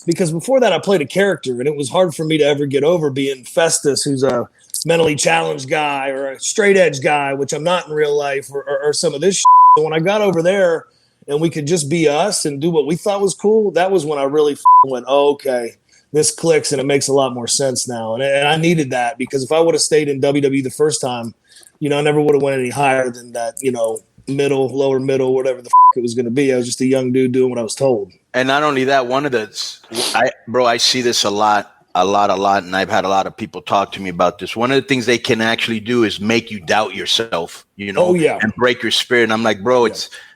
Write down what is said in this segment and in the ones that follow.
because before that I played a character, and it was hard for me to ever get over being Festus, who's a mentally challenged guy, or a straight edge guy, which I'm not in real life, or some of this shit. So when I got over there and we could just be us and do what we thought was cool, that was when I really went, oh, okay, this clicks and it makes a lot more sense now. And I needed that, because if I would have stayed in WWE the first time, I never would have went any higher than that, middle, lower middle, whatever the it was going to be. I was just a young dude doing what I was told. And not only that, I see this a lot, and I've had a lot of people talk to me about this. One of the things they can actually do is make you doubt yourself, and break your spirit. And I'm like, bro,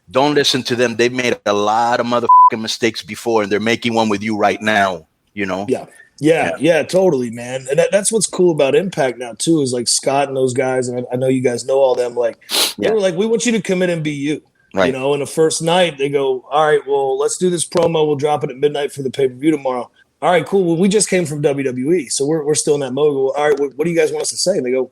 don't listen to them. They've made a lot of motherfucking mistakes before, and they're making one with you right now, Yeah, totally, man. And that's what's cool about Impact now too, is like Scott and those guys, and I know you guys know all them, like they were like, we want you to come in and be you. Right. And the first night they go, all right, well, let's do this promo. We'll drop it at midnight for the pay-per-view tomorrow. All right, cool. Well, we just came from WWE, so we're still in that mode. All right, what do you guys want us to say? And they go,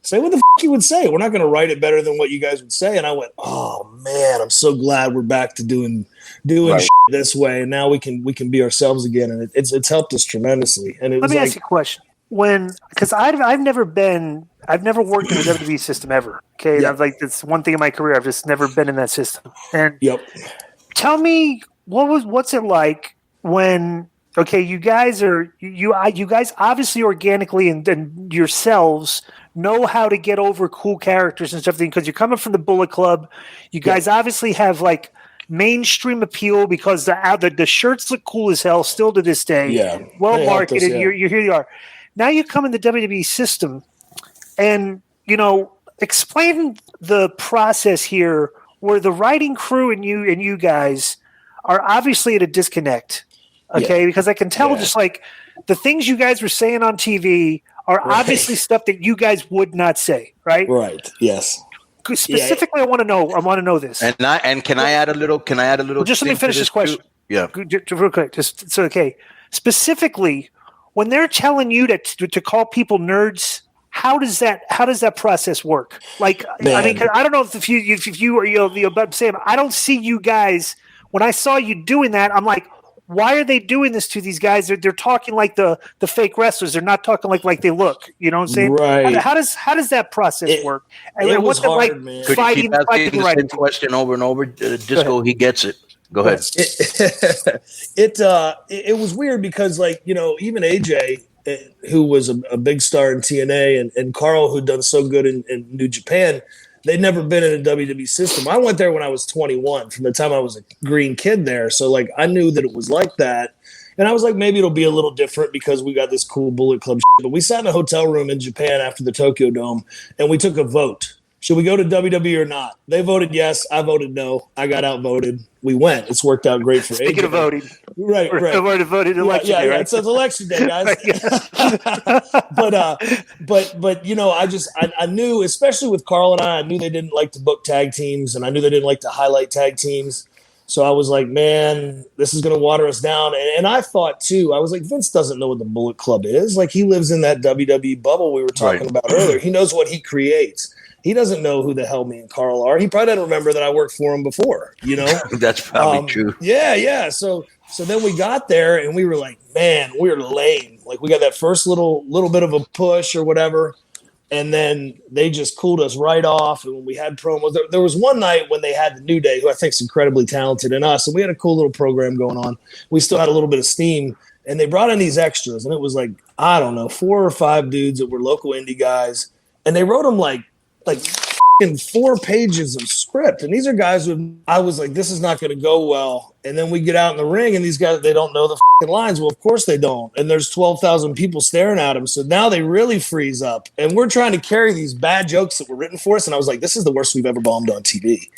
say what the you would say. We're not going to write it better than what you guys would say. And I went, oh man, I'm so glad we're back to doing shit this way. And now we can be ourselves again. And it's helped us tremendously. And let me ask you a question. Because I've never worked in the WWE system ever. Okay, yeah. That's one thing in my career. I've just never been in that system. And tell me, what's it like when? Okay, you guys obviously organically and yourselves know how to get over cool characters and stuff, because you're coming from the Bullet Club. You guys obviously have like mainstream appeal because the shirts look cool as hell still to this day. Yeah, well marketed. You're here. You are. Now you come in the WWE system, and explain the process here, where the writing crew and you guys are obviously at a disconnect. Okay, because I can tell just like the things you guys were saying on TV are obviously stuff that you guys would not say, right? Right. Yes. Specifically, I want to know this. And can I add a little? Well, just let me finish this question. Yeah. Real quick. Just so okay. Specifically, when they're telling you to call people nerds, how does that process work? Like, man. I mean, I don't know if you are but Sam, I don't see you guys. When I saw you doing that, I'm like, why are they doing this to these guys? They're talking like the fake wrestlers. They're not talking like they look. You know what I'm saying? Right. How does that process work? It was hard, man. Could you keep asking the same question over and over? Disco, he gets it. Go ahead. It was weird because, like, even AJ, who was a big star in TNA, and Carl, who'd done so good in New Japan, they'd never been in a WWE system. I went there when I was 21, from the time I was a green kid there. So, like, I knew that it was like that. And I was like, maybe it'll be a little different because we got this cool Bullet Club shit. But we sat in a hotel room in Japan after the Tokyo Dome, and we took a vote. Should we go to WWE or not? They voted yes. I voted no. I got outvoted. We went. It's worked out great for Speaking AJ. of voting. Right. We're voted election day, right? It's election day, guys. But I knew, especially with Carl and I knew they didn't like to book tag teams, and I knew they didn't like to highlight tag teams. So I was like, man, this is going to water us down. And I thought, too, I was like, Vince doesn't know what the Bullet Club is. Like, he lives in that WWE bubble we were talking about earlier. He knows what he creates. He doesn't know who the hell me and Carl are. He probably doesn't remember that I worked for him before, That's probably true. Yeah. So then we got there and we were like, man, we're lame. Like, we got that first little bit of a push or whatever. And then they just cooled us right off. And when we had promos, there was one night when they had the New Day, who I think is incredibly talented, and us. And we had a cool little program going on. We still had a little bit of steam. And they brought in these extras. And it was like, I don't know, 4 or 5 dudes that were local indie guys. And they wrote them like 4 pages of script. And these are guys who I was like, this is not going to go well. And then we get out in the ring and these guys, they don't know the lines. Well, of course they don't. And there's 12,000 people staring at them. So now they really freeze up. And we're trying to carry these bad jokes that were written for us. And I was like, this is the worst we've ever bombed on TV.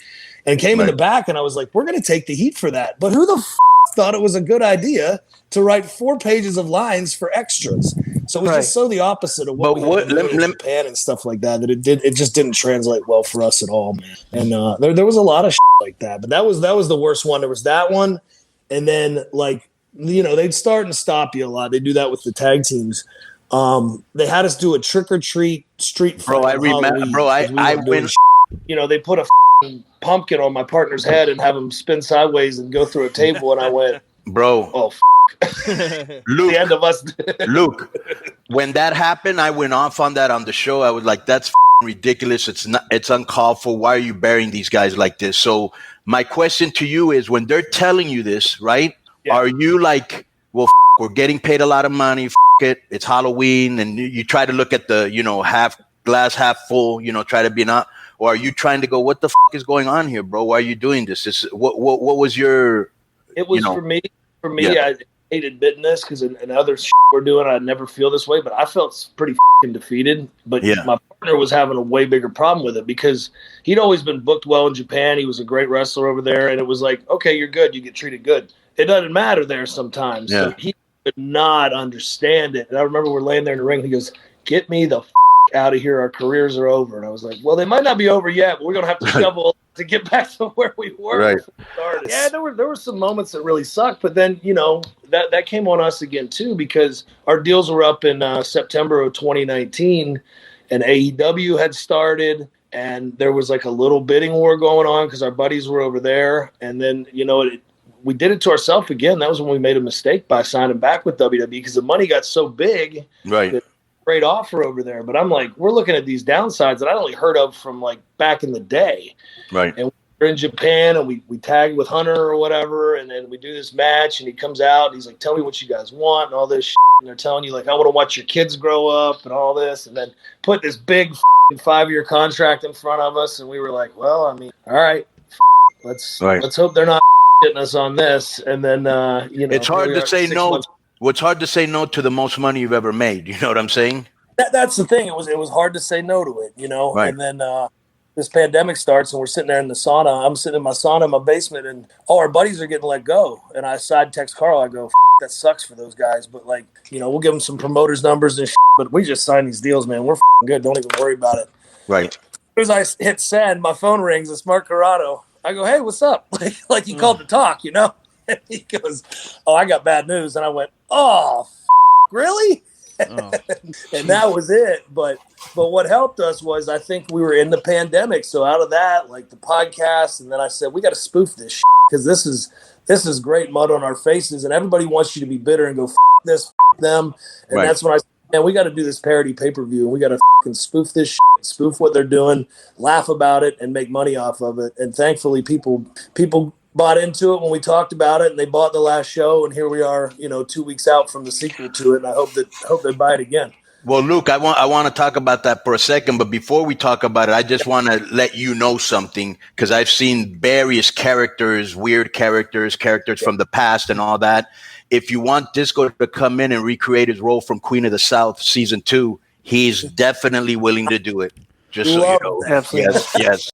And came in the back and I was like, we're going to take the heat for that. But who the thought it was a good idea to write 4 pages of lines for extras? So it was just so the opposite of what we had in Japan and stuff like that, that it just didn't translate well for us at all, man. And there was a lot of like that, but that was the worst one. There was that one, and then they'd start and stop you a lot. They do that with the tag teams. They had us do a trick or treat street fight. Bro, I remember. Bro, I went. They put a pumpkin on my partner's head and have him spin sideways and go through a table, and I went, bro. Oh, Luke, the end of us. Luke, when that happened, I went off on that on the show. I was like, that's ridiculous. It's uncalled for. Why are you burying these guys like this? So my question to you is, when they're telling you this, right? Yeah. Are you like, well, we're getting paid a lot of money. It. It's Halloween. And you try to look at the, half glass, half full, try to be not, or are you trying to go, what the is going on here, bro? Why are you doing this? What was your, it was for me, yeah. I hate admitting this because in other we're doing, I'd never feel this way, but I felt pretty defeated. But my partner was having a way bigger problem with it because he'd always been booked well in Japan. He was a great wrestler over there. And it was like, okay, you're good. You get treated good. It doesn't matter there sometimes. Yeah. So he could not understand it. And I remember we're laying there in the ring. He goes, get me the out of here. Our careers are over. And I was like, well, they might not be over yet, but we're going to have to shovel to get back to where we were. Right. Yeah, there were some moments that really sucked, but then, that came on us again too, because our deals were up in September of 2019 and AEW had started and there was like a little bidding war going on because our buddies were over there. And then, we did it to ourselves again. That was when we made a mistake by signing back with WWE because the money got so big. Right. Great offer over there. But I'm like, we're looking at these downsides that I'd only heard of from like back in the day. Right. And we're in Japan and we tag with Hunter or whatever. And then we do this match and he comes out and he's like, tell me what you guys want and all this shit. And they're telling you like, I want to watch your kids grow up and all this. And then put this big 5-year contract in front of us. And we were like, well, I mean, all right, let's hope they're not getting us on this. And then, it's hard to say no. It's hard to say no to the most money you've ever made. You know what I'm saying? That's the thing. It was hard to say no to it, Right. And then this pandemic starts and we're sitting there in the sauna. I'm sitting in my sauna in my basement and all our buddies are getting let go. And I side text Carl. I go, that sucks for those guys. But like, we'll give them some promoters numbers and but we just signed these deals, man. We're good. Don't even worry about it. Right. As soon as I hit send, my phone rings. It's Mark Corrado. I go, hey, what's up? Like he called to talk, And he goes, oh, I got bad news. And I went, oh, really? Oh. And that was it. But what helped us was I think we were in the pandemic. So out of that, like the podcast, and then I said, we got to spoof this because this is great mud on our faces. And everybody wants you to be bitter and go, this, them. And that's when I said, man, we got to do this parody pay-per-view. And we got to spoof this spoof what they're doing, laugh about it, and make money off of it. And thankfully, people bought into it when we talked about it, and they bought the last show, and here we are, 2 weeks out from the sequel to it, and I hope they buy it again. Well, Luke, I want to talk about that for a second, but before we talk about it, I just want to let you know something because I've seen various characters, weird characters from the past and all that. If you want Disco to come in and recreate his role from Queen of the South season 2, he's definitely willing to do it. Just so you know. Absolutely. Yes.